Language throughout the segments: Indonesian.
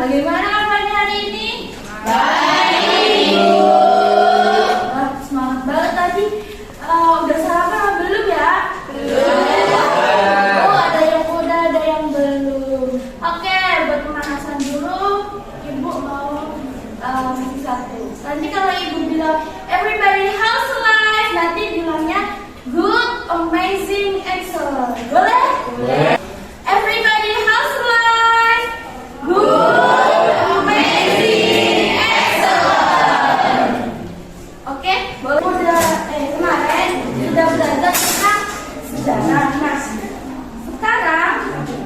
Bagaimana kabarnya hari ini? Baik. Wah, semangat banget tadi. Udah sarapan apa belum ya? Belum. Oh, ada yang udah, ada yang belum. Oke, buat pemanasan dulu, Ibu mau ngasih satu. Nanti kalau Ibu bilang everybody how's life, nanti bilangnya good, amazing, excellent. Boleh? Boleh. Everybody how's life, good, amazing, excellent. Oke, kemarin sudah belajar tentang sejarah. Nah, sekarang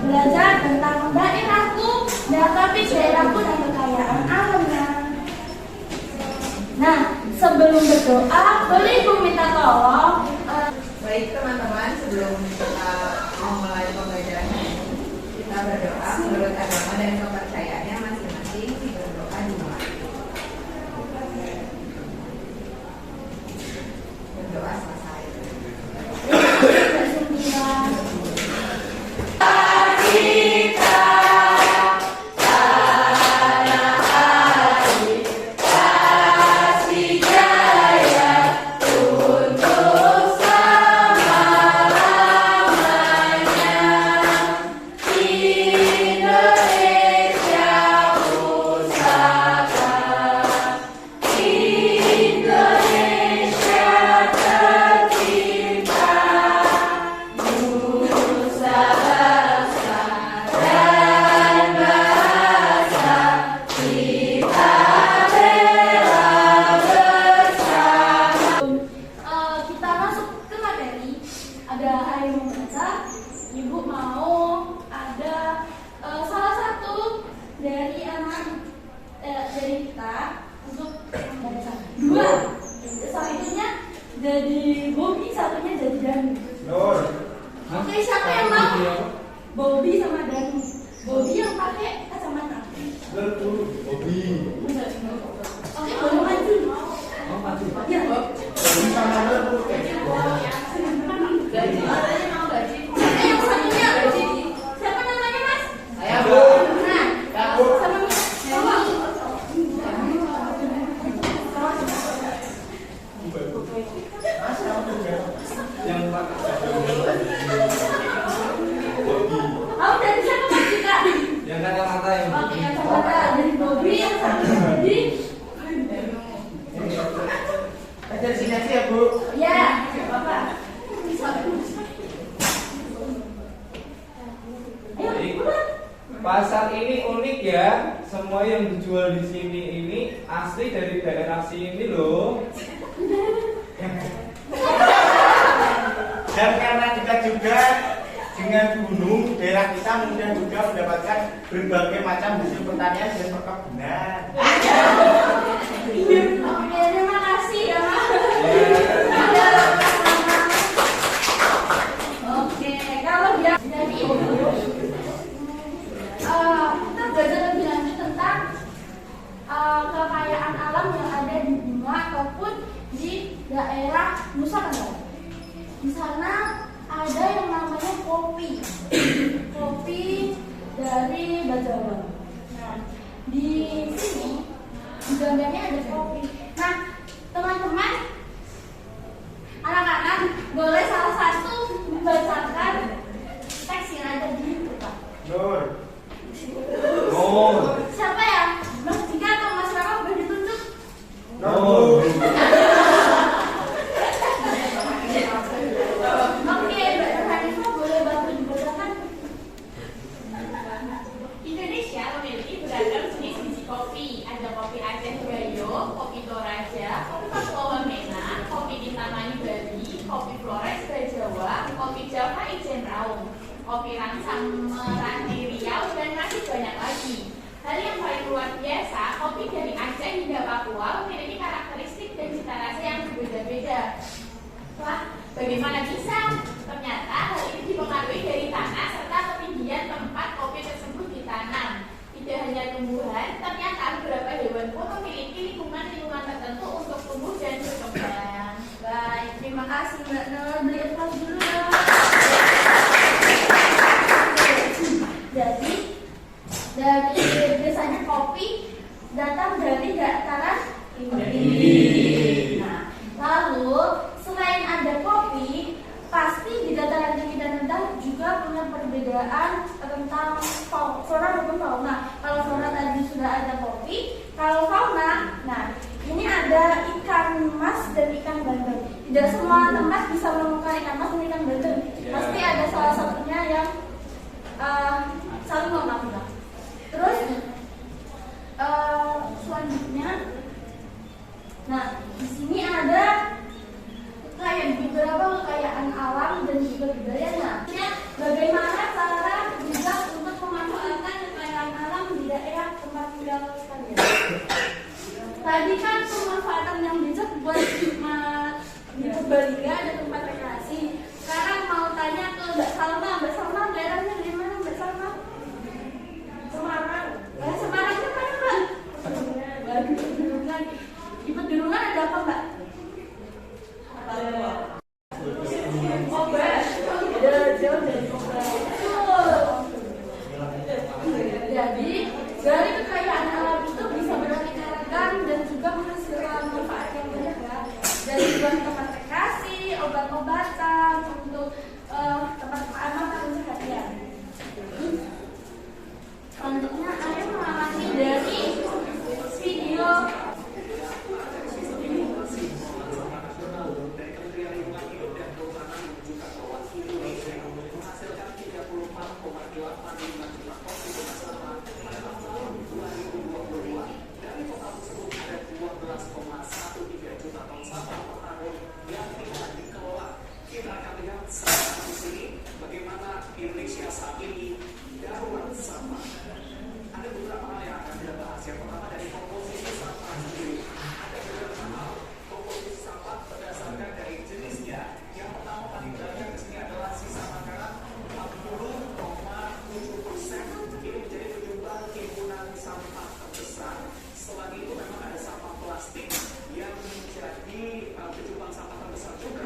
belajar tentang daerahku, dan topik daerahku dan kekayaan alamnya. Nah, sebelum berdoa, boleh Ibu minta tolong? Baik teman-teman, sebelum kita memulai pembelajaran ini, kita berdoa menurut agama dan kepercayaannya masing-masing. Berdoa dimulai. Berdoa selesai. Kita masuk ke materi. Ada ayo membaca. Ibu mau ada salah satu dari dari kita untuk membaca dua. Satunya jadi Bobby, satunya jadi Dani. Oke, siapa yang mau? Bobby sama Dani. Bobby yang pakai kacamata. Oke, boleh maju. Ya. Yang satunya siapa namanya, Mas? Saya, Bu. Nah, sama dari siapa, Mas Cika? Yang kacamata yang Oke, yang kacamata dari Bobby, yang satu jadi Ajar sini aja ya, Bu. ya, Bapak. Ayo, udah. pasar ini unik ya. Semua yang dijual di sini ini asli dari daerah sini loh. Dan karena kita juga dengan gunung, daerah kita mudah juga mendapatkan berbagai macam hasil pertanian dan perkebunan. Oke, terima kasih ya, Mas. Oke, kalau dia jadi kita belajar lebih lanjut tentang kekayaan alam yang ada di Bima ataupun di daerah Nusa Tenggara. Di sana ada yang namanya kopi, kopi dari Bajawa. Nah, di sini di gambarnya ada kopi. Nah, teman-teman, anak-anak boleh salah satu membacakan teks yang ada di depan. Nur. Siapa ya? Mas Jika atau Mas Rama boleh ditunjuk? Nur. Oke, Mbak Hanifah boleh bantu dibacakan? Indonesia memiliki beragam jenis biji kopi. Ada kopi Aceh Gayo, kopi Toraja, kopi Papua Wamena, kopi Kintamani Bali, kopi Flores Bajawa, kopi Java Ijen Raung, kopi Rangsang Meranti Riau, dan masih banyak lagi. Hal yang paling luar biasa, kopi dari Aceh hingga Papua memiliki karakteristik dan cita rasa yang berbeda-beda. Wah, bagaimana bisa? Ternyata hal ini dipengaruhi dari tanah serta ketinggian tempat kopi tersebut ditanam. Tidak hanya tumbuhan, ternyata beberapa hewan pun memiliki lingkungan tertentu untuk tumbuh dan berkembang. Baik, terima kasih Mbak Nur. Beli aplaus dulu ya. Jadi dari biasanya kopi datang dari dataran tinggi. Nah, lalu selain ada kopi, pasti di dataran tinggi dan rendah juga punya perbedaan tentang flora maupun fauna. Kalau flora tadi sudah ada kopi, kalau fauna, nah ini ada ikan mas dan ikan bandeng. Tidak semua tempat bisa menemukan ikan mas dan ikan bandeng. Pasti ada salah satunya yang saling memakan. Terus selanjutnya, nah di sini ada beberapa kekayaan alam dan juga budayanya. Bagaimana cara bijak untuk memanfaatkan kekayaan alam di daerah tempat tinggal kalian? Tadi kan pemanfaatan yang bijak buat di Purbalingga ada tempat rekreasi. Sekarang mau tanya ke Mbak Salma. Mbak Salma daerahnya di mana Mbak Salma? Semarang. Semarang itu mana Mbak? Waduh, Pedurungan. Di Pedurungan ada apa Mbak? Obat. Jauh dari obat. Jadi dari kekayaan alam itu bisa beraneka ragam dan juga menghasilkan manfaat yang banyak ya. Dari buat tempat rekreasi, obat-obatan, untuk tempat keamanan dan kesehatan. Selanjutnya saya mengamati dari video.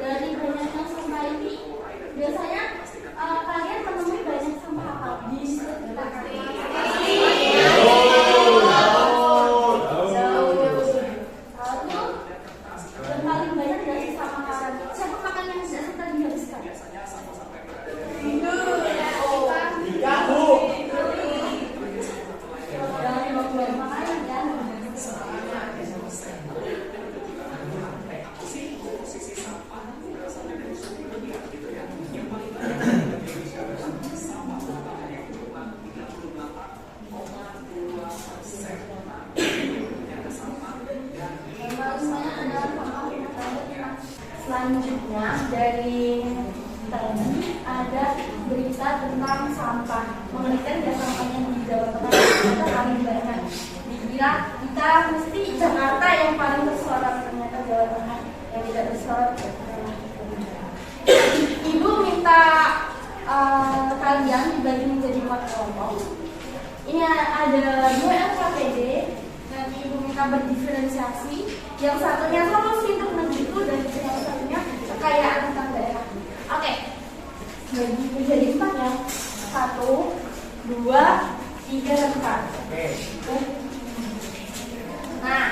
Dari banyaknya sampah ini, biasanya kalian menemui banyak sampah apa di sekitar kalian? Dan paling banyak dari sampah makanan. Siapa makan yang tidak suka dihabiskan? Ya, Bu. Jangan dibawa-bawa makanan kan? Selanjutnya dari tadi ada berita tentang sampah. Mengerikan ya sampahnya di Jawa Tengah kita paling banyak. Dikira kita mesti Jakarta yang paling tersorot, ternyata Jawa Tengah yang tidak tersorot. Ibu minta kalian dibagi menjadi 4 kelompok. Ini ada 2 LKPD. Nanti ibu minta berdiferensiasi. Yang satunya solusi untuk negeriku dan yang satunya kekayaan tentang daerah. Oke, bagi menjadi 4 ya. 1, 2, 3, dan 4. Oke. Nah,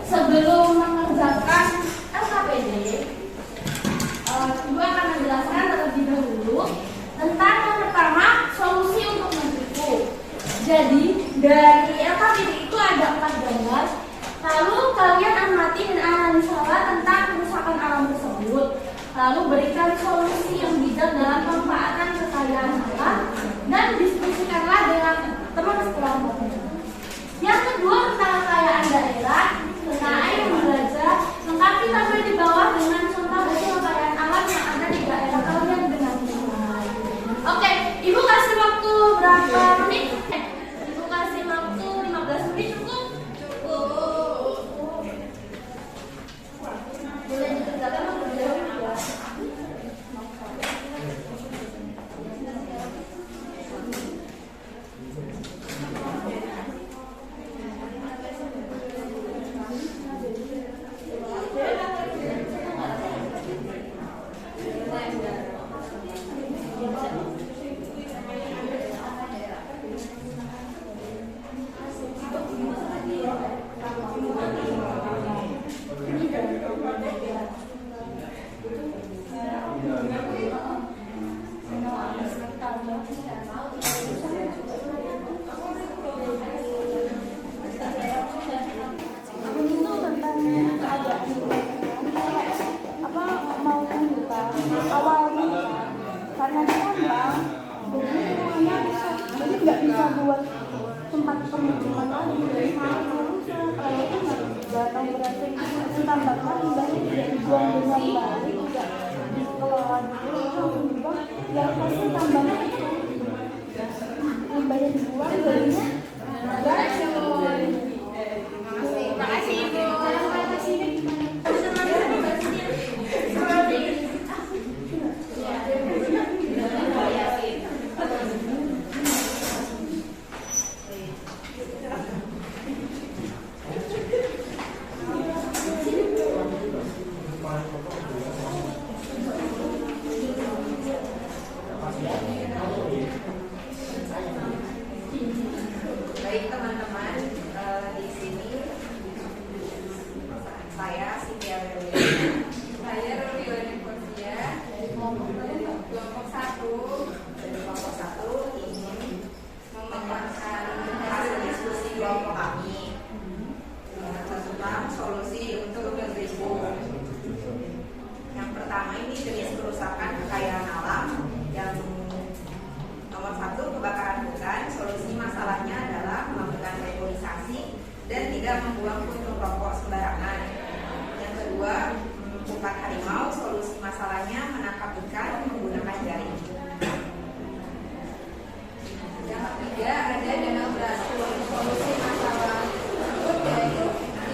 sebelum mengerjakan LKPD, Ibu akan menjelaskan terlebih dahulu tentang yang pertama, solusi untuk negeriku. Jadi dari LKPD itu ada 4 gambar. Lalu kalian amati dan analisalah tentang kerusakan alam tersebut. Lalu berikan solusi yang bijak dalam pemanfaatan kekayaan alam dan diskusikanlah dengan teman sekelompok. Yang kedua tentang kekayaan daerah. Tentang air belajar, lengkapi sampai di bawah dengan contoh dari kekayaan alam yang ada di daerah kalian dengan benar. Oke, Ibu kasih waktu berapa menit? Ibu kasih waktu 15 menit cukup? Boleh dikerjakan atau tidak? tambangkan limbahnya tidak dibuang dengan baik, tidak dikelola dulu, langsung dibuang. Yang pasti tambangnya limbahnya dibuang, jadinya Terima kasih Ibu. Baik teman-teman, di sini saya Cynthia Werliana. Saya Rolione Portia dari kelompok 1. Dari kelompok 1 ingin memaparkan hasil diskusi kelompok kami tentang solusi untuk negeriku. Yang pertama ini jenis kerusakan kekayaan alam. Yang nomor 1, kebakaran hutan. Solusi masalahnya adalah melakukan reboisasi dan tidak membuang puntung rokok sembarangan. Yang kedua, pukat harimau. Solusi masalahnya menangkap ikan menggunakan jaring. Yang ketiga, ada danau beracun. Solusi masalah tersebut yaitu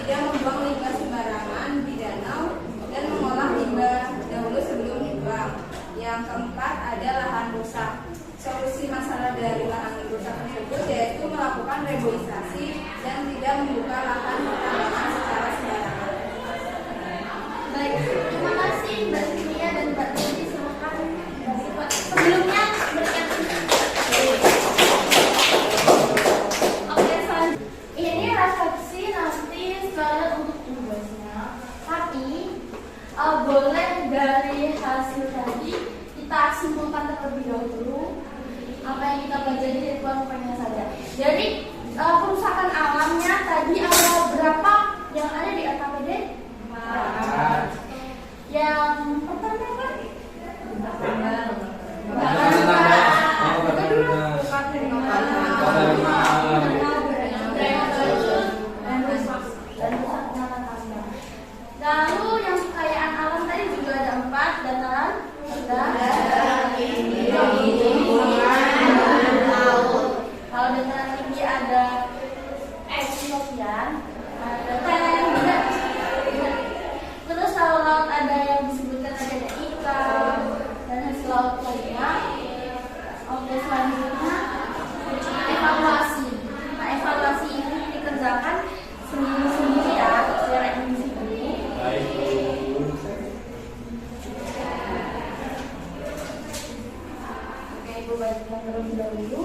tidak membuang limbah sembarangan di danau dan mengolah limbah dahulu sebelum dibuang. Yang keempat, ada lahan rusak. Solusi masalah dari lahan rusak tersebut yaitu melakukan reboisasi dan tidak membuka lahan pertambangan secara sembarangan. baik. Terima kasih Mbak Cynthia dan Mbak Dewi. Silakan sebelumnya berikan. Oke, selanjutnya ini refleksi nanti sekalian untuk tugasnya. Tapi boleh dari hasil tadi kita simpulkan terlebih dahulu apa yang kita pelajari dari kelompoknya saja. Jadi kerusakan alamnya tadi ada berapa yang ada di LKPD? 4. Yang pertama apa? Lalu yang kekayaan alam tadi juga ada 4, dataran laut. Kalau dataran tinggi ada ocean, ada terus kalau laut ada yang disebutkan ada ikan dan hasil laut lainnya. Oke, selanjutnya evaluasi. Nah, evaluasi ini dikerjakan sendiri-sendiri ya, secara individu. Baik, Bu. Oke, Ibu bacakan terlebih dahulu.